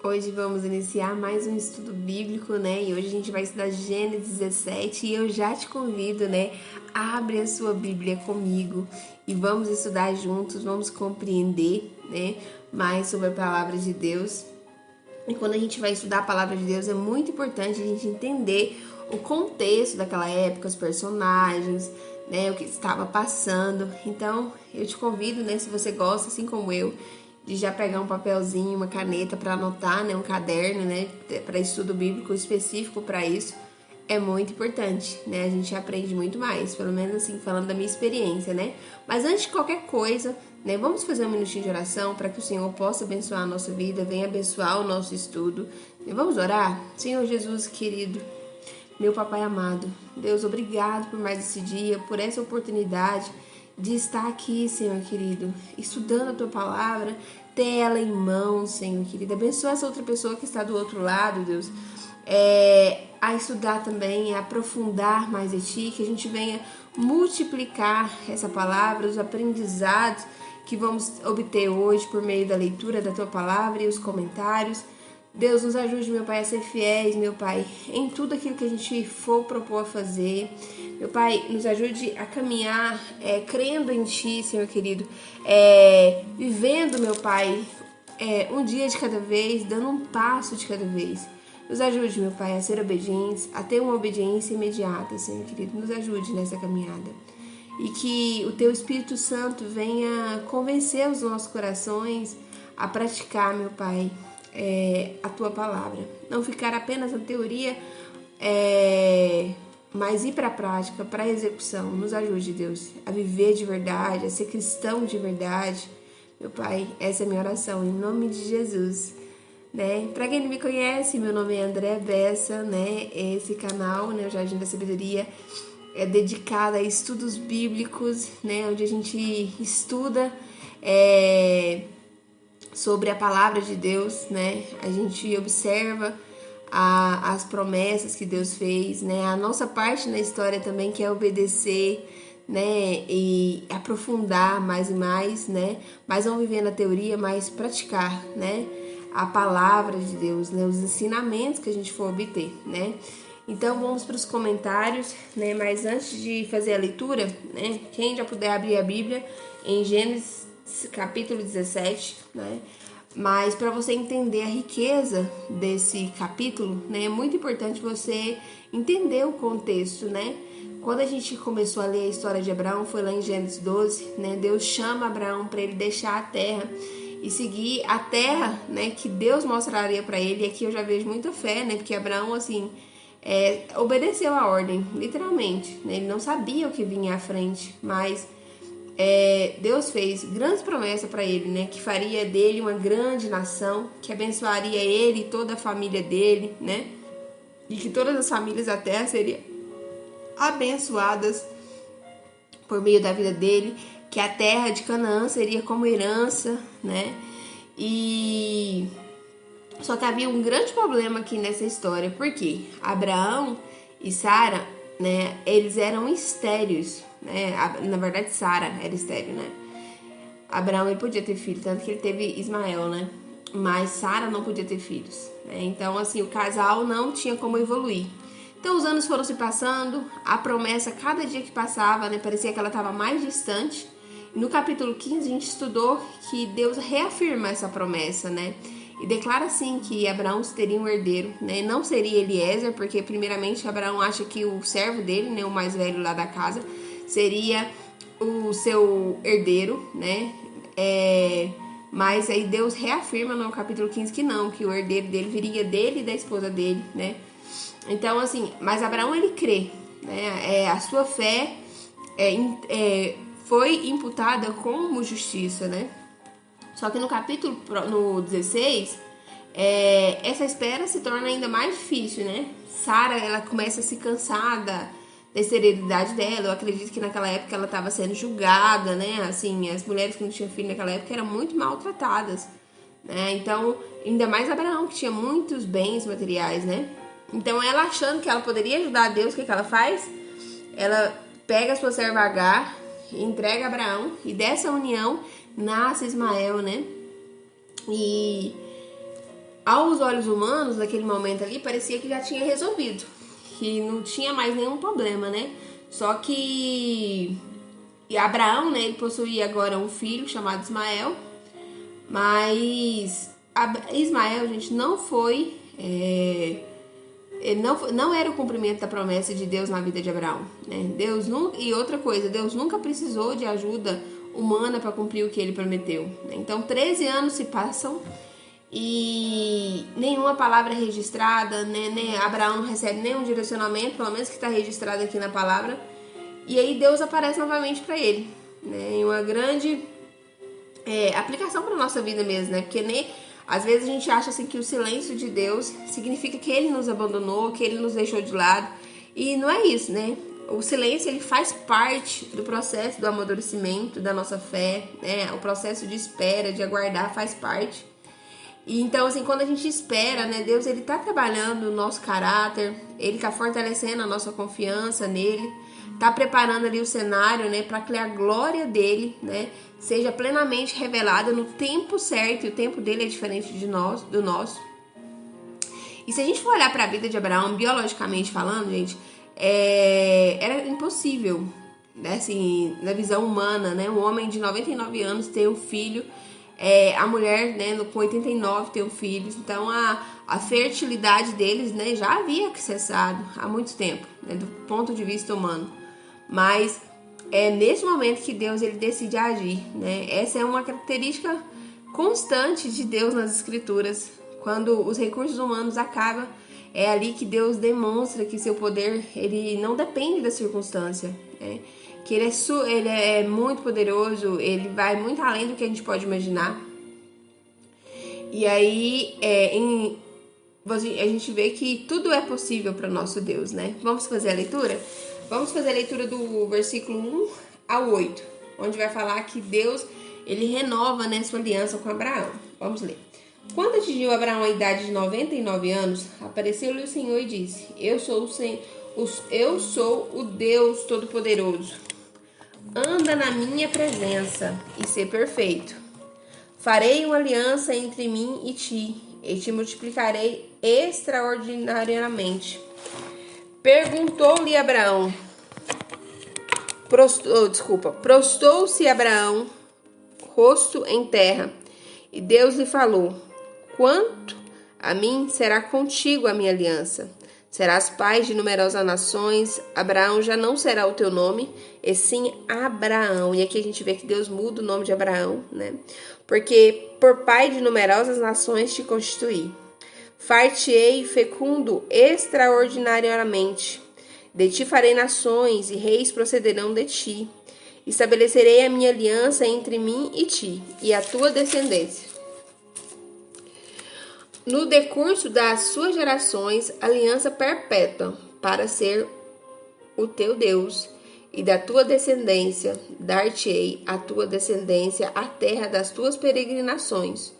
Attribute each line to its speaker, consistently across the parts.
Speaker 1: Hoje vamos iniciar mais um estudo bíblico, né? E hoje a gente vai estudar Gênesis 17 e eu já te convido, né? Abre a sua Bíblia comigo e vamos estudar juntos, vamos compreender, né? Mais sobre a palavra de Deus. E quando a gente vai estudar a palavra de Deus, é muito importante a gente entender o contexto daquela época, os personagens, né? O que estava passando. Então, eu te convido, né? Se você gosta, assim como eu, de já pegar um papelzinho, uma caneta para anotar, né, um caderno, né, para estudo bíblico específico para isso, é muito importante, né? A gente aprende muito mais, pelo menos assim, falando da minha experiência, né? Mas antes de qualquer coisa, né, vamos fazer um minutinho de oração para que o Senhor possa abençoar a nossa vida, venha abençoar o nosso estudo. E vamos orar? Senhor Jesus querido, meu papai amado, Deus, obrigado por mais esse dia, por essa oportunidade de estar aqui, Senhor querido, estudando a Tua palavra, ter ela em mãos, Senhor querido. Abençoa essa outra pessoa que está do outro lado, Deus, a estudar também, a aprofundar mais de Ti, que a gente venha multiplicar essa palavra, os aprendizados que vamos obter hoje por meio da leitura da Tua palavra e os comentários. Deus, nos ajude, meu Pai, a ser fiéis, meu Pai, em tudo aquilo que a gente for propor a fazer. Meu Pai, nos ajude a caminhar crendo em Ti, Senhor querido, vivendo, meu Pai, um dia de cada vez, dando um passo de cada vez. Nos ajude, meu Pai, a ser obedientes, a ter uma obediência imediata, Senhor querido. Nos ajude nessa caminhada. E que o Teu Espírito Santo venha convencer os nossos corações a praticar, meu Pai, a Tua palavra. Não ficar apenas na teoria, mas ir para a prática, para a execução. Nos ajude, Deus, a viver de verdade, a ser cristão de verdade. Meu Pai, essa é a minha oração, em nome de Jesus. Né? Para quem não me conhece, meu nome é André Bessa, né? Esse canal, né, o Jardim da Sabedoria, é dedicado a estudos bíblicos, né? Onde a gente estuda sobre a palavra de Deus, né? A gente observa as promessas que Deus fez, né? A nossa parte na história também, que é obedecer, né? E aprofundar mais e mais, né? Mas não viver na teoria, mas praticar, né? A palavra de Deus, né? Os ensinamentos que a gente for obter, né? Então vamos para os comentários, né? Mas antes de fazer a leitura, né? Quem já puder abrir a Bíblia em Gênesis capítulo 17, né? Mas para você entender a riqueza desse capítulo, né, é muito importante você entender o contexto, né? Quando a gente começou a ler a história de Abraão, foi lá em Gênesis 12, né? Deus chama Abraão para ele deixar a terra e seguir a terra, né, que Deus mostraria para ele. E aqui eu já vejo muita fé, né? Porque Abraão, assim, obedeceu a ordem, literalmente, né? Ele não sabia o que vinha à frente, mas Deus fez grandes promessas para ele, né? Que faria dele uma grande nação, que abençoaria ele e toda a família dele, né? E que todas as famílias da terra seriam abençoadas por meio da vida dele, que a terra de Canaã seria como herança, né? E só que havia um grande problema aqui nessa história, porque Abraão e Sara, né, eles eram estéreis, né? Na verdade, Sara era estéril, né? Abraão ele podia ter filho, tanto que ele teve Ismael, né? Mas Sara não podia ter filhos, né? Então, assim, o casal não tinha como evoluir. Então, os anos foram se passando, a promessa, cada dia que passava, né, parecia que ela estava mais distante. E no capítulo 15, a gente estudou que Deus reafirma essa promessa, né? E declara assim que Abraão teria um herdeiro, né? Não seria Eliezer, porque primeiramente Abraão acha que o servo dele, né, o mais velho lá da casa, seria o seu herdeiro, né? Mas aí Deus reafirma no capítulo 15 que não, que o herdeiro dele viria dele e da esposa dele, né? Então, assim, mas Abraão ele crê, né? A sua fé foi imputada como justiça, né? Só que no capítulo no 16, essa espera se torna ainda mais difícil, né? Sara, ela começa a se cansar da esterilidade dela. Eu acredito que naquela época ela estava sendo julgada, né? Assim, as mulheres que não tinham filho naquela época eram muito maltratadas, né? Então, ainda mais Abraão, que tinha muitos bens materiais, né? Então, ela achando que ela poderia ajudar a Deus, o que ela faz? Ela pega a sua serva Agar, entrega a Abraão, e dessa união nasce Ismael, né? E aos olhos humanos, naquele momento ali, parecia que já tinha resolvido, que não tinha mais nenhum problema, né? Só que Abraão, né, ele possuía agora um filho chamado Ismael, mas Ismael, gente, não foi... ele não era o cumprimento da promessa de Deus na vida de Abraão, né? E outra coisa, Deus nunca precisou de ajuda humana para cumprir o que ele prometeu, né? Então 13 anos se passam e nenhuma palavra é registrada, né? Abraão não recebe nenhum direcionamento, pelo menos que está registrado aqui na palavra. E aí Deus aparece novamente para ele, né? Em uma grande aplicação para nossa vida mesmo, né? Porque às vezes a gente acha assim que o silêncio de Deus significa que Ele nos abandonou, que Ele nos deixou de lado. E não é isso, né? O silêncio, ele faz parte do processo do amadurecimento da nossa fé, né? O processo de espera, de aguardar, faz parte. E então, assim, quando a gente espera, né? Deus, ele tá trabalhando o nosso caráter, Ele tá fortalecendo a nossa confiança nele, tá preparando ali o cenário, né? Para que a glória dele, né? Seja plenamente revelada no tempo certo, e o tempo dele é diferente do nosso. E se a gente for olhar para a vida de Abraão, biologicamente falando, gente, era impossível, né, assim, na visão humana, né, um homem de 99 anos ter um filho, a mulher, né, com 89 ter um filho. Então a fertilidade deles, né, já havia cessado há muito tempo, né, do ponto de vista humano. Mas é nesse momento que Deus, ele decide agir, né? Essa é uma característica constante de Deus nas Escrituras. Quando os recursos humanos acabam, é ali que Deus demonstra que seu poder, ele não depende da circunstância, né? Que ele é muito poderoso, ele vai muito além do que a gente pode imaginar. E aí a gente vê que tudo é possível para o nosso Deus, né? Vamos fazer a leitura? Vamos fazer a leitura do versículo 1 ao 8, onde vai falar que Deus, ele renova, né, sua aliança com Abraão. Vamos ler. Quando atingiu Abraão a idade de 99 anos, apareceu-lhe o Senhor e disse: Eu sou o Deus Todo-Poderoso. Anda na minha presença e ser perfeito. Farei uma aliança entre mim e te multiplicarei extraordinariamente. Perguntou-lhe Abraão. Prostou-se Abraão, rosto em terra, e Deus lhe falou: Quanto a mim, será contigo a minha aliança. Serás pai de numerosas nações. Abraão já não será o teu nome, e sim Abraão. E aqui a gente vê que Deus muda o nome de Abraão, né? Porque por pai de numerosas nações te constituí. Far-te-ei fecundo extraordinariamente. De ti farei nações, e reis procederão de ti. Estabelecerei a minha aliança entre mim e ti, e a tua descendência. No decurso das suas gerações, aliança perpétua, para ser o teu Deus, e da tua descendência dar-te-ei a tua descendência a terra das tuas peregrinações,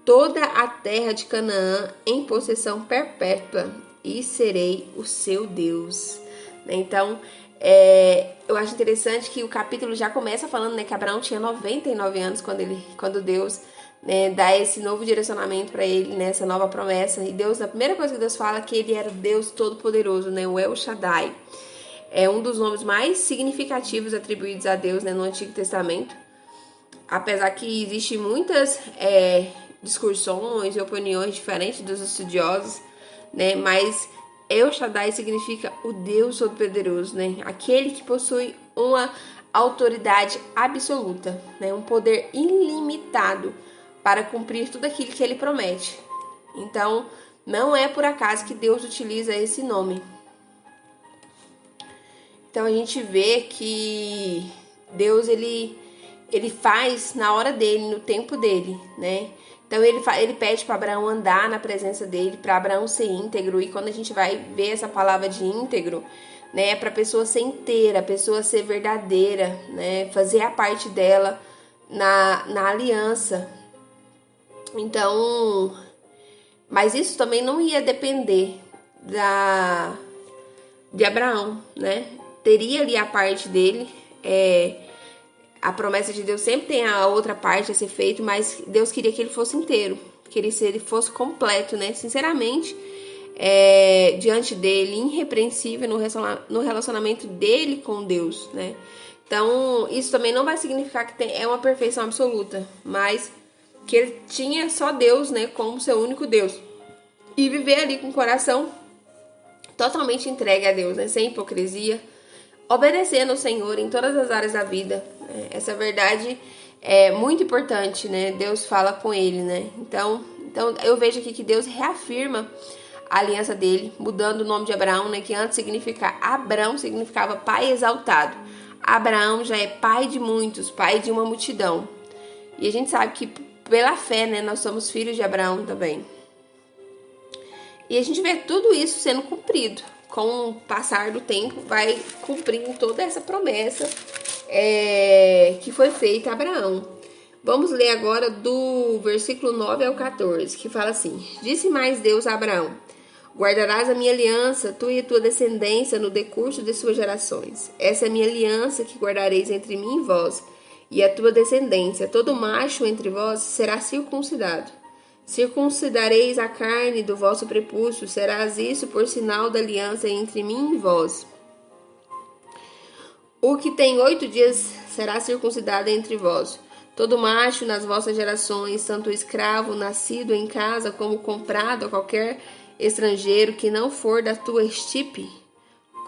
Speaker 1: toda a terra de Canaã em possessão perpétua, e serei o seu Deus. Então, eu acho interessante que o capítulo já começa falando, né, que Abraão tinha 99 anos quando Deus, né, dá esse novo direcionamento para ele, né, essa nova promessa. E Deus, a primeira coisa que Deus fala é que ele era Deus Todo-Poderoso, né, o El Shaddai. É um dos nomes mais significativos atribuídos a Deus, né, no Antigo Testamento. Apesar que existem muitas discussões e opiniões diferentes dos estudiosos, né, mas El Shaddai significa o Deus Todo-Poderoso, né, aquele que possui uma autoridade absoluta, né, um poder ilimitado para cumprir tudo aquilo que ele promete. Então, não é por acaso que Deus utiliza esse nome. Então, a gente vê que Deus, ele faz na hora dele, no tempo dele, né? Então, ele pede para Abraão andar na presença dele, para Abraão ser íntegro. E quando a gente vai ver essa palavra de íntegro, né, para a pessoa ser inteira, a pessoa ser verdadeira, né, fazer a parte dela na aliança. Então, mas isso também não ia depender de Abraão, né? Teria ali a parte dele, a promessa de Deus sempre tem a outra parte a ser feita, mas Deus queria que ele fosse inteiro, queria que ele fosse completo, né? Sinceramente, diante dele, irrepreensível no relacionamento dele com Deus, né? Então, isso também não vai significar que é uma perfeição absoluta, mas que ele tinha só Deus, né, como seu único Deus. E viver ali com o coração totalmente entregue a Deus, né, sem hipocrisia, obedecendo ao Senhor em todas as áreas da vida. Essa verdade é muito importante, né? Deus fala com ele, né? Então eu vejo aqui que Deus reafirma a aliança dele, mudando o nome de Abraão, né? Que antes Abrão significava pai exaltado. Abraão já é pai de muitos, pai de uma multidão. E a gente sabe que pela fé, né? Nós somos filhos de Abraão também. E a gente vê tudo isso sendo cumprido. Com o passar do tempo, vai cumprindo toda essa promessa que foi feita a Abraão. Vamos ler agora do versículo 9 ao 14, que fala assim: Disse mais Deus a Abraão: Guardarás a minha aliança, tu e a tua descendência, no decurso de suas gerações. Essa é a minha aliança que guardareis entre mim e vós, e a tua descendência. Todo macho entre vós será circuncidado. Circuncidareis a carne do vosso prepúcio, serás isso por sinal da aliança entre mim e vós. O que tem 8 dias será circuncidado entre vós. Todo macho nas vossas gerações, tanto escravo nascido em casa como comprado a qualquer estrangeiro que não for da tua estipe,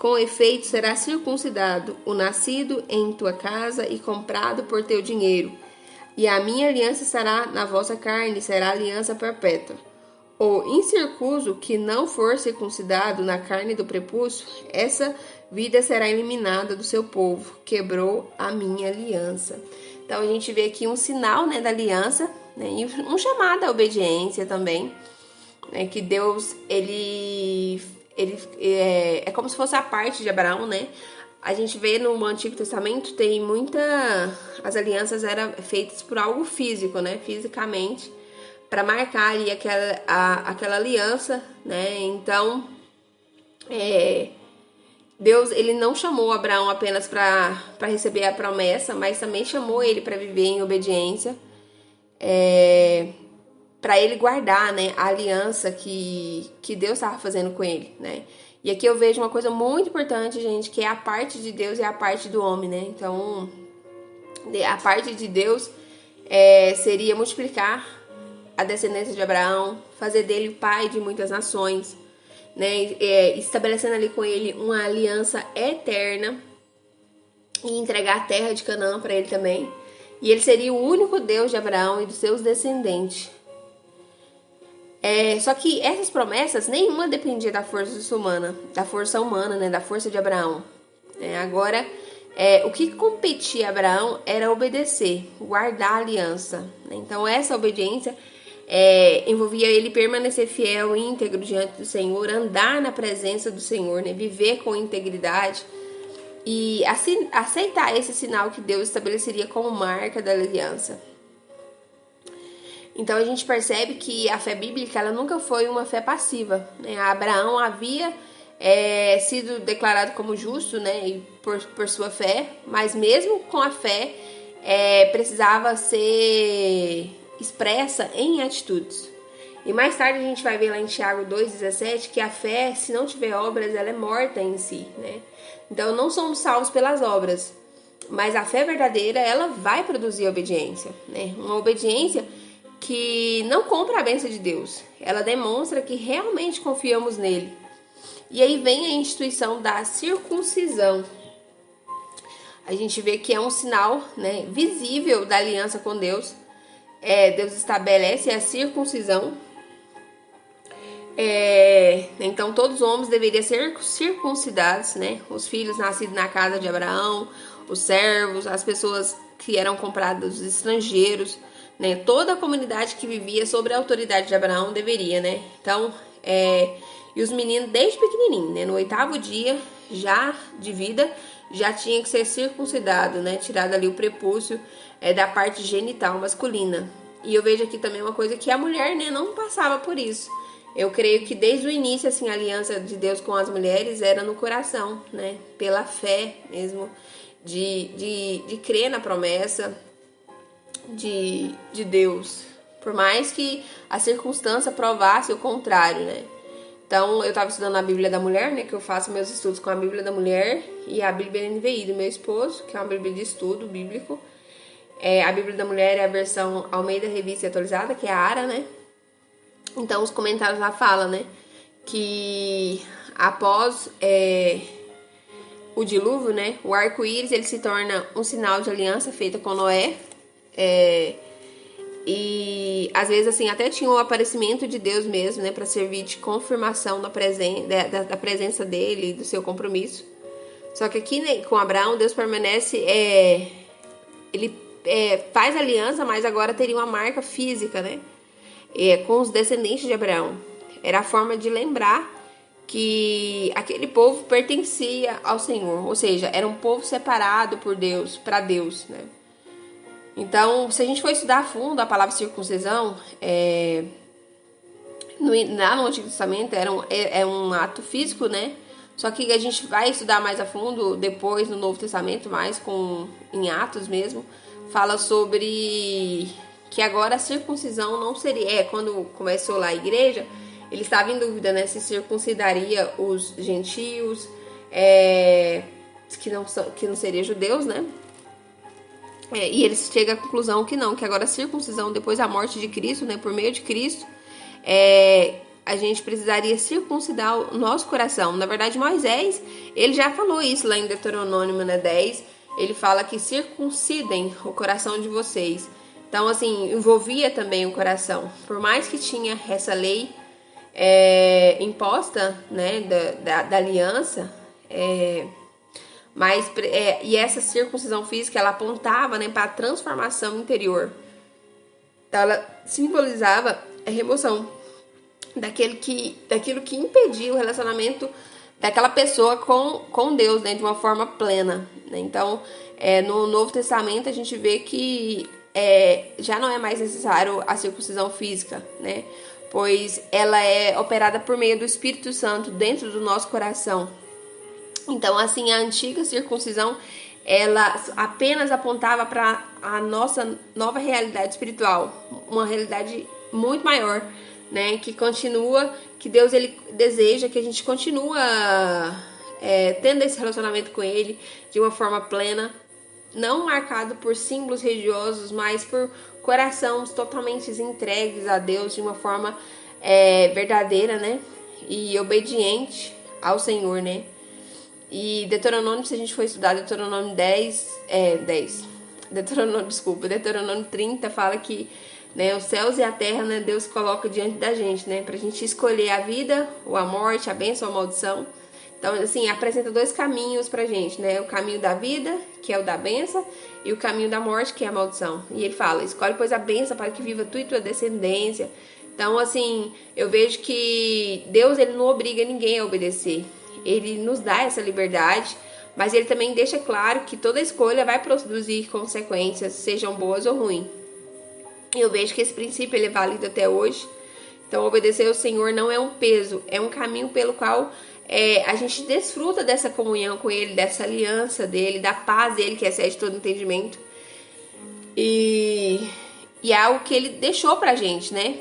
Speaker 1: com efeito será circuncidado, o nascido em tua casa e comprado por teu dinheiro. E a minha aliança estará na vossa carne, será aliança perpétua. O incircuso que não for circuncidado na carne do prepúcio, essa vida será eliminada do seu povo. Quebrou a minha aliança. Então a gente vê aqui um sinal, né, da aliança, né, e um chamado à obediência também, né, que Deus ele é como se fosse a parte de Abraão, né? A gente vê no Antigo Testamento tem as alianças eram feitas por algo físico, né? Fisicamente, para marcar ali aquela aliança, né? Então, Deus ele não chamou Abraão apenas para receber a promessa, mas também chamou ele para viver em obediência, para ele guardar, né, a aliança que Deus estava fazendo com ele, né? E aqui eu vejo uma coisa muito importante, gente, que é a parte de Deus e a parte do homem, né? Então, a parte de Deus seria multiplicar a descendência de Abraão, fazer dele pai de muitas nações, né? Estabelecendo ali com ele uma aliança eterna e entregar a terra de Canaã para ele também. E ele seria o único Deus de Abraão e dos seus descendentes. Só que essas promessas, nenhuma dependia da força humana, né, da força de Abraão. Agora, o que competia a Abraão era obedecer, guardar a aliança. Então, essa obediência envolvia ele permanecer fiel e íntegro diante do Senhor, andar na presença do Senhor, né, viver com integridade e aceitar esse sinal que Deus estabeleceria como marca da aliança. Então a gente percebe que a fé bíblica ela nunca foi uma fé passiva, né? Abraão havia sido declarado como justo, né? E por sua fé, mas mesmo com a fé precisava ser expressa em atitudes. E mais tarde a gente vai ver lá em Tiago 2,17 que a fé, se não tiver obras, ela é morta em si, né? Então não somos salvos pelas obras, mas a fé verdadeira ela vai produzir obediência, né? Uma obediência que não compra a bênção de Deus, ela demonstra que realmente confiamos nele. E aí vem a instituição da circuncisão. A gente vê que é um sinal, né, visível da aliança com Deus. Deus estabelece a circuncisão. Então todos os homens deveriam ser circuncidados, né? Os filhos nascidos na casa de Abraão, os servos, as pessoas que eram compradas, os estrangeiros, né? Toda a comunidade que vivia sob a autoridade de Abraão deveria, né? Então, e os meninos desde pequenininho, né? No 8º dia já de vida, já tinha que ser circuncidado, né? Tirado ali o prepúcio da parte genital masculina. E eu vejo aqui também uma coisa que a mulher, né, não passava por isso. Eu creio que desde o início, assim, a aliança de Deus com as mulheres era no coração, né? Pela fé mesmo, de crer na promessa de Deus. por mais que a circunstância provasse o contrário, né? Então, eu estava estudando a Bíblia da Mulher, né? Que eu faço meus estudos com a Bíblia da Mulher e a Bíblia NVI do meu esposo, que é uma Bíblia de estudo bíblico. A Bíblia da Mulher é a versão Almeida Revista Atualizada, que é a ARA, né? Então, os comentários lá falam, né? Que após o dilúvio, né? O arco-íris, ele se torna um sinal de aliança feita com Noé. E às vezes assim até tinha o aparecimento de Deus mesmo, né, para servir de confirmação da presença dele e do seu compromisso. Só que aqui, né, com Abraão, Deus permanece, ele faz aliança, mas agora teria uma marca física, né, com os descendentes de Abraão. Era a forma de lembrar que aquele povo pertencia ao Senhor, ou seja, era um povo separado por Deus, para Deus, né. Então, se a gente for estudar a fundo a palavra circuncisão, lá no Antigo Testamento é um ato físico, né? Só que a gente vai estudar mais a fundo depois no Novo Testamento, mais em Atos mesmo, fala sobre que agora a circuncisão não seria... quando começou lá a igreja, ele estava em dúvida, né? Se circuncidaria os gentios, que não seriam judeus, né? E eles chegam à conclusão que não, que agora a circuncisão, depois da morte de Cristo, né, por meio de Cristo, a gente precisaria circuncidar o nosso coração. Na verdade, Moisés, ele já falou isso lá em Deuteronômio, né, 10. Ele fala que circuncidem o coração de vocês. Então, assim, envolvia também o coração. Por mais que tinha essa lei imposta, né, da aliança, e essa circuncisão física, ela apontava, né, para a transformação interior. Então, ela simbolizava a remoção daquilo que impedia o relacionamento daquela pessoa com Deus, né, de uma forma plena, né? Então, no Novo Testamento, a gente vê que já não é mais necessário a circuncisão física, né? Pois ela é operada por meio do Espírito Santo dentro do nosso coração. Então, assim, a antiga circuncisão, ela apenas apontava para a nossa nova realidade espiritual, uma realidade muito maior, né? Que Deus, ele deseja que a gente continue tendo esse relacionamento com Ele de uma forma plena, não marcado por símbolos religiosos, mas por corações totalmente entregues a Deus de uma forma verdadeira, né? E obediente ao Senhor, né? E Deuteronômio, se a gente for estudar Deuteronômio 10, Deuteronômio 30 fala que, né, os céus e a terra, né, Deus coloca diante da gente, né, pra gente escolher a vida ou a morte, a bênção ou a maldição. Então, assim, apresenta dois caminhos pra gente, né, o caminho da vida, que é o da bênção, e o caminho da morte, que é a maldição. E ele fala, escolhe, pois, a bênção para que viva tu e tua descendência. Então, assim, eu vejo que Deus, ele não obriga ninguém a obedecer. Ele nos dá essa liberdade, mas ele também deixa claro que toda escolha vai produzir consequências, sejam boas ou ruins. Eu vejo que esse princípio ele é válido até hoje. Então, obedecer ao Senhor não é um peso, é um caminho pelo qual a gente desfruta dessa comunhão com Ele, dessa aliança dele, da paz dele, que excede todo entendimento. E é algo que ele deixou pra gente, né?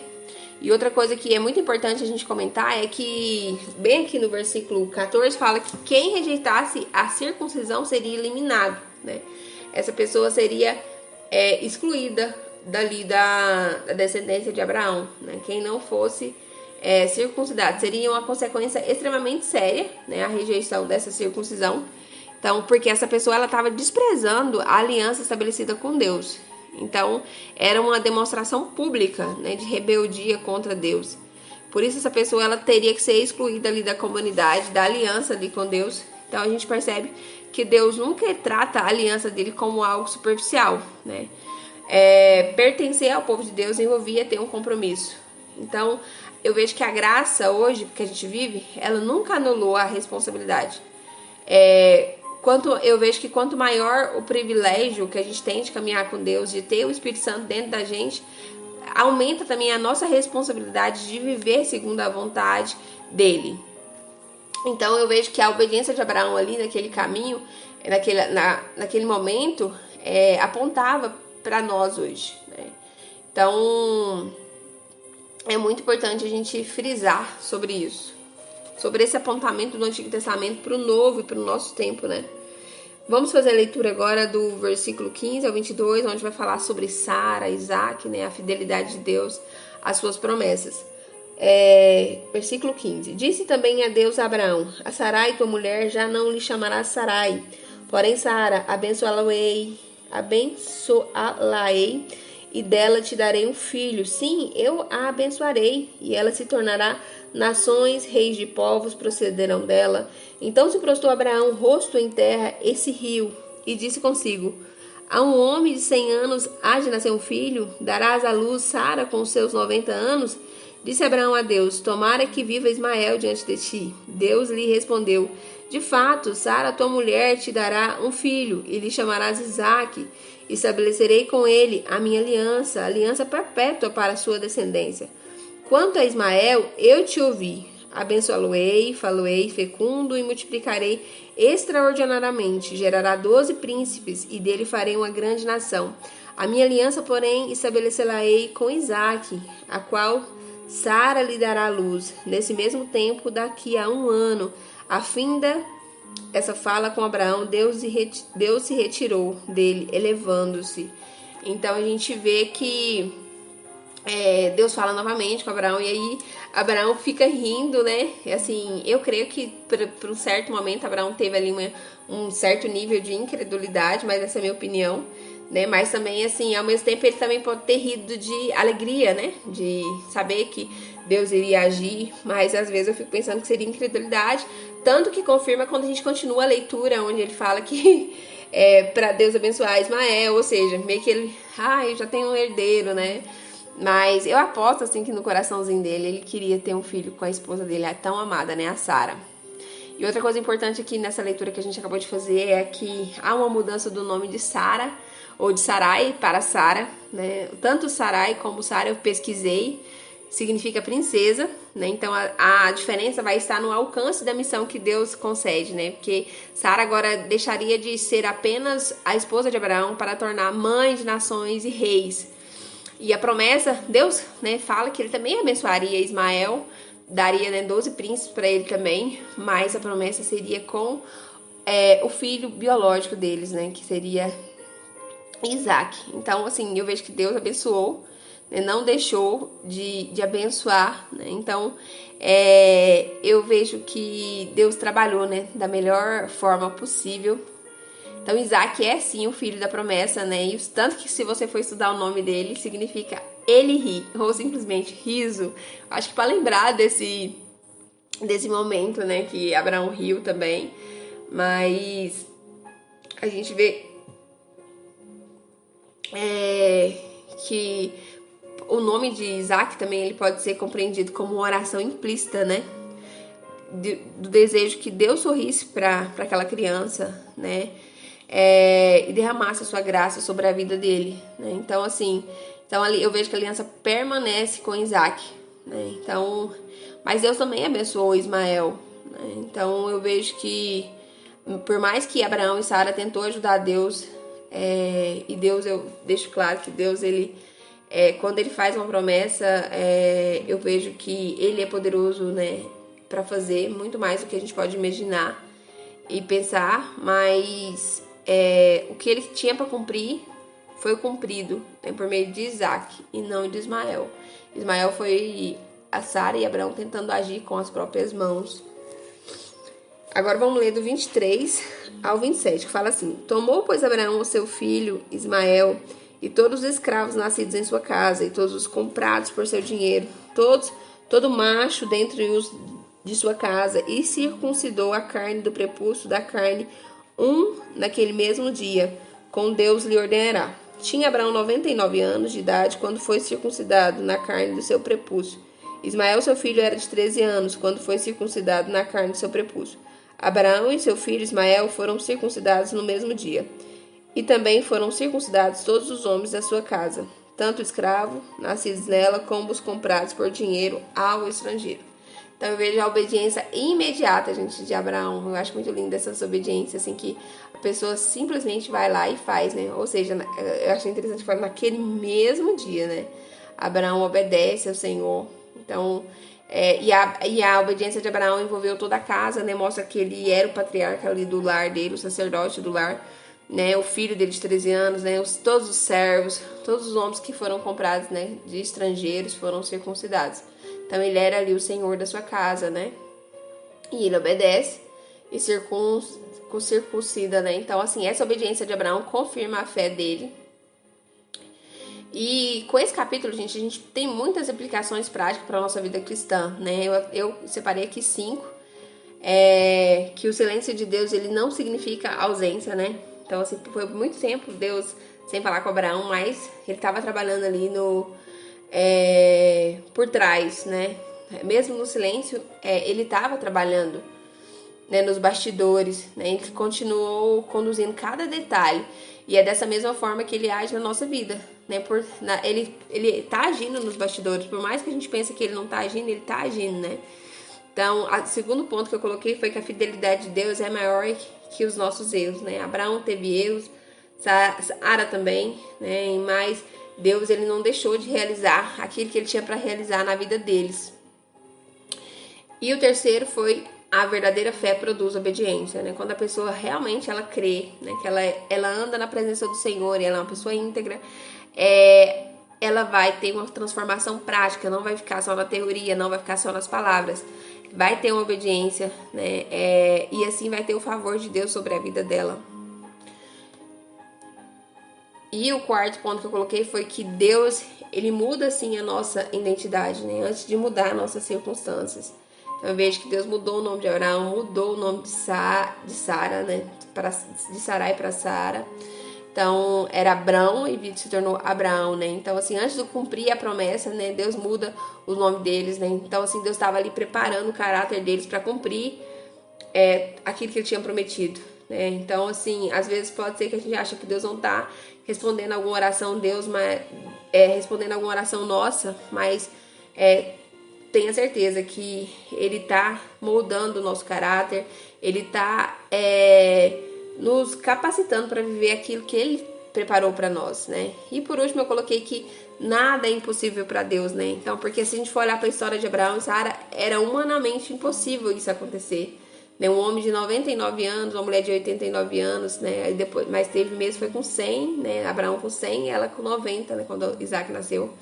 Speaker 1: E outra coisa que é muito importante a gente comentar é que, bem aqui no versículo 14, fala que quem rejeitasse a circuncisão seria eliminado, né? Essa pessoa seria excluída dali da descendência de Abraão, né? Quem não fosse circuncidado. Seria uma consequência extremamente séria, né? A rejeição dessa circuncisão. Então, porque essa pessoa ela estava desprezando a aliança estabelecida com Deus. Então, era uma demonstração pública, né, de rebeldia contra Deus. Por isso, essa pessoa ela teria que ser excluída ali da comunidade, da aliança ali com Deus. Então, a gente percebe que Deus nunca trata a aliança dele como algo superficial, né? Pertencer ao povo de Deus envolvia ter um compromisso. Então, eu vejo que a graça hoje que a gente vive, ela nunca anulou a responsabilidade. Eu vejo que quanto maior o privilégio que a gente tem de caminhar com Deus, de ter o Espírito Santo dentro da gente, aumenta também a nossa responsabilidade de viver segundo a vontade dele. Então eu vejo que a obediência de Abraão ali naquele caminho, naquele momento, apontava para nós hoje, né? Então, é muito importante a gente frisar sobre isso, sobre esse apontamento do Antigo Testamento para o Novo e para o nosso tempo, né? Vamos fazer a leitura agora do versículo 15 ao 22, onde vai falar sobre Sara, Isaac, né? A fidelidade de Deus às suas promessas. Versículo 15. Disse também a Deus a Abraão: a Sarai, tua mulher, já não lhe chamarás Sarai, porém Sara, abençoá-la-ei, e dela te darei um filho. Sim, eu a abençoarei, e ela se tornará nações, reis de povos procederão dela. Então se prostrou Abraão, rosto em terra, e se riu, e disse consigo: a um homem de 100 anos há de nascer um filho? Darás à luz Sara com os seus 90 anos? Disse Abraão a Deus: tomara que viva Ismael diante de ti. Deus lhe respondeu: de fato, Sara, tua mulher, te dará um filho, e lhe chamarás Isaque. Estabelecerei com ele a minha aliança, aliança perpétua para a sua descendência. Quanto a Ismael, eu te ouvi. Abençoá-lo-ei, falo-ei fecundo e multiplicarei extraordinariamente. Gerará 12 príncipes, e dele farei uma grande nação. A minha aliança, porém, estabelecerá-ei com Isaque, a qual Sara lhe dará a luz. Nesse mesmo tempo, daqui a 1 ano, afinda essa fala com Abraão, Deus se retirou dele, elevando-se. Então a gente vê que Deus fala novamente com Abraão, e aí Abraão fica rindo, né? Assim, eu creio que por um certo momento Abraão teve ali um certo nível de incredulidade, mas essa é a minha opinião, né? Mas também, assim, ao mesmo tempo ele também pode ter rido de alegria, né? De saber que Deus iria agir, mas às vezes eu fico pensando que seria incredulidade, tanto que confirma quando a gente continua a leitura, onde ele fala que para Deus abençoar Ismael, ou seja, meio que ele, eu já tenho um herdeiro, né? Mas eu aposto, assim, que no coraçãozinho dele, ele queria ter um filho com a esposa dele, a tão amada, né, a Sara. E outra coisa importante aqui nessa leitura que a gente acabou de fazer é que há uma mudança do nome de Sara, ou de Sarai, para Sara, né? Tanto Sarai como Sara eu pesquisei, significa princesa, né? Então a diferença vai estar no alcance da missão que Deus concede, né? Porque Sara agora deixaria de ser apenas a esposa de Abraão para tornar mãe de nações e reis. E a promessa, Deus, né, fala que ele também abençoaria Ismael, daria, né, 12 príncipes para ele também, mas a promessa seria com o filho biológico deles, né, que seria Isaac. Então, assim, eu vejo que Deus abençoou, né, não deixou de abençoar, né? Então, eu vejo que Deus trabalhou, né, da melhor forma possível. Então, Isaac é sim o filho da promessa, né? E tanto que se você for estudar o nome dele, significa ele ri, ou simplesmente riso. Acho que para lembrar desse momento, né, que Abraão riu também. Mas a gente vê que o nome de Isaac também ele pode ser compreendido como uma oração implícita, né? Do desejo que Deus sorrisse para aquela criança, né? E derramasse a sua graça sobre a vida dele, né? Então, assim, ali eu vejo que a aliança permanece com Isaac, né? Então, mas Deus também abençoou Ismael, né? Então, eu vejo que por mais que Abraão e Sara tentou ajudar Deus, e Deus, eu deixo claro que Deus, ele quando ele faz uma promessa, eu vejo que ele é poderoso, né, para fazer muito mais do que a gente pode imaginar e pensar, mas o que ele tinha para cumprir foi cumprido, né, por meio de Isaac e não de Ismael. Ismael foi a Sara e Abraão tentando agir com as próprias mãos. Agora vamos ler do 23 ao 27, que fala assim: tomou, pois, Abraão o seu filho Ismael e todos os escravos nascidos em sua casa e todos os comprados por seu dinheiro, todo macho dentre os de sua casa, e circuncidou a carne do prepúcio da carne naquele mesmo dia, com Deus lhe ordenará. Tinha Abraão 99 anos de idade quando foi circuncidado na carne do seu prepúcio. Ismael, seu filho, era de 13 anos quando foi circuncidado na carne do seu prepúcio. Abraão e seu filho Ismael foram circuncidados no mesmo dia. E também foram circuncidados todos os homens da sua casa, tanto escravos, nascidos nela, como os comprados por dinheiro ao estrangeiro. Então eu vejo a obediência imediata, gente, de Abraão. Eu acho muito linda essa obediência, assim, que a pessoa simplesmente vai lá e faz, né? Ou seja, eu achei interessante falar naquele mesmo dia, né? Abraão obedece ao Senhor. Então, e a obediência de Abraão envolveu toda a casa, né? Mostra que ele era o patriarca ali do lar dele, o sacerdote do lar, né? O filho dele de 13 anos, né? Todos os servos, todos os homens que foram comprados, né? De estrangeiros foram circuncidados. Então ele era ali o senhor da sua casa, né? E ele obedece e circuncida, né? Então, assim, essa obediência de Abraão confirma a fé dele. E com esse capítulo, gente, a gente tem muitas aplicações práticas para a nossa vida cristã, né? Eu separei aqui 5. Que o silêncio de Deus, ele não significa ausência, né? Então, assim, foi muito tempo Deus sem falar com Abraão, mas ele estava trabalhando ali por trás, né? Mesmo no silêncio, ele estava trabalhando, né, nos bastidores, né? Ele continuou conduzindo cada detalhe. E é dessa mesma forma que ele age na nossa vida, né? Ele tá agindo nos bastidores. Por mais que a gente pense que ele não tá agindo, ele tá agindo, né? Então, o segundo ponto que eu coloquei foi que a fidelidade de Deus é maior que os nossos erros, né? Abraão teve erros, Sara também, né? Mas Deus, ele não deixou de realizar aquilo que ele tinha para realizar na vida deles. E o terceiro foi a verdadeira fé produz obediência, né? Quando a pessoa realmente ela crê, né? Que ela anda na presença do Senhor e ela é uma pessoa íntegra, ela vai ter uma transformação prática, não vai ficar só na teoria, não vai ficar só nas palavras. Vai ter uma obediência, né? E assim vai ter o favor de Deus sobre a vida dela. E o quarto ponto que eu coloquei foi que Deus, ele muda assim a nossa identidade, né? Antes de mudar nossas circunstâncias. Então eu vejo que Deus mudou o nome de Abraão, mudou o nome de Sara, né? De Sarai para Sara. Então era Abrão e se tornou Abraão, né? Então assim, antes de cumprir a promessa, né? Deus muda o nome deles, né? Então assim, Deus estava ali preparando o caráter deles para cumprir aquilo que ele tinha prometido, né? Então assim, às vezes pode ser que a gente ache que Deus não está respondendo alguma oração respondendo alguma oração nossa, mas tenha certeza que ele está moldando o nosso caráter, ele está nos capacitando para viver aquilo que ele preparou para nós, né? E por último eu coloquei que nada é impossível para Deus, né? Então, porque se a gente for olhar para a história de Abraão e Sara, era humanamente impossível isso acontecer, né? Um homem de 99 anos, uma mulher de 89 anos, né? Aí depois, mas teve mesmo, foi com 100, né? Abraão com 100 e ela com 90, né? Quando Isaac nasceu.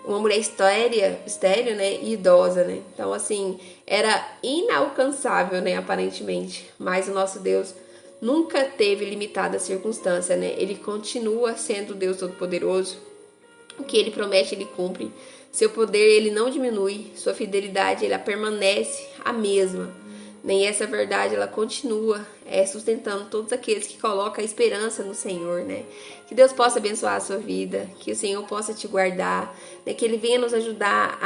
Speaker 1: Uma mulher estéril, né, e idosa, né? Então, assim, era inalcançável, né, aparentemente. Mas o nosso Deus nunca teve limitada a circunstância, né? Ele continua sendo Deus Todo-Poderoso. O que ele promete, ele cumpre. Seu poder, ele não diminui. Sua fidelidade, ela permanece a mesma. E essa verdade, ela continua sustentando todos aqueles que colocam a esperança no Senhor, né? Que Deus possa abençoar a sua vida, que o Senhor possa te guardar, né? Que Ele venha nos ajudar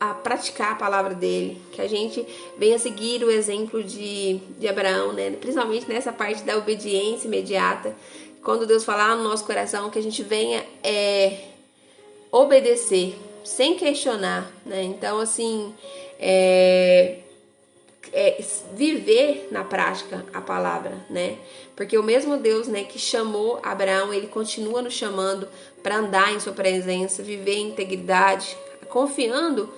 Speaker 1: a praticar a palavra dEle, que a gente venha seguir o exemplo de Abraão, né? Principalmente nessa parte da obediência imediata. Quando Deus falar no nosso coração, que a gente venha obedecer, sem questionar, né? Então, assim, viver na prática a palavra, né? Porque o mesmo Deus, né, que chamou Abraão, ele continua nos chamando para andar em sua presença, viver em integridade, confiando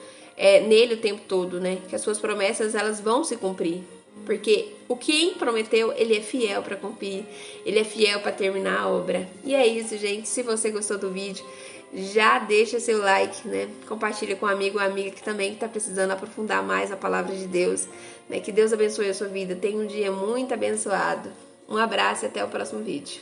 Speaker 1: nele o tempo todo, né? Que as suas promessas, elas vão se cumprir. Porque o que ele prometeu, ele é fiel para cumprir, ele é fiel para terminar a obra. E é isso, gente. Se você gostou do vídeo, já deixa seu like, né? Compartilha com um amigo ou amiga que também está precisando aprofundar mais a palavra de Deus, né? Que Deus abençoe a sua vida. Tenha um dia muito abençoado. Um abraço e até o próximo vídeo.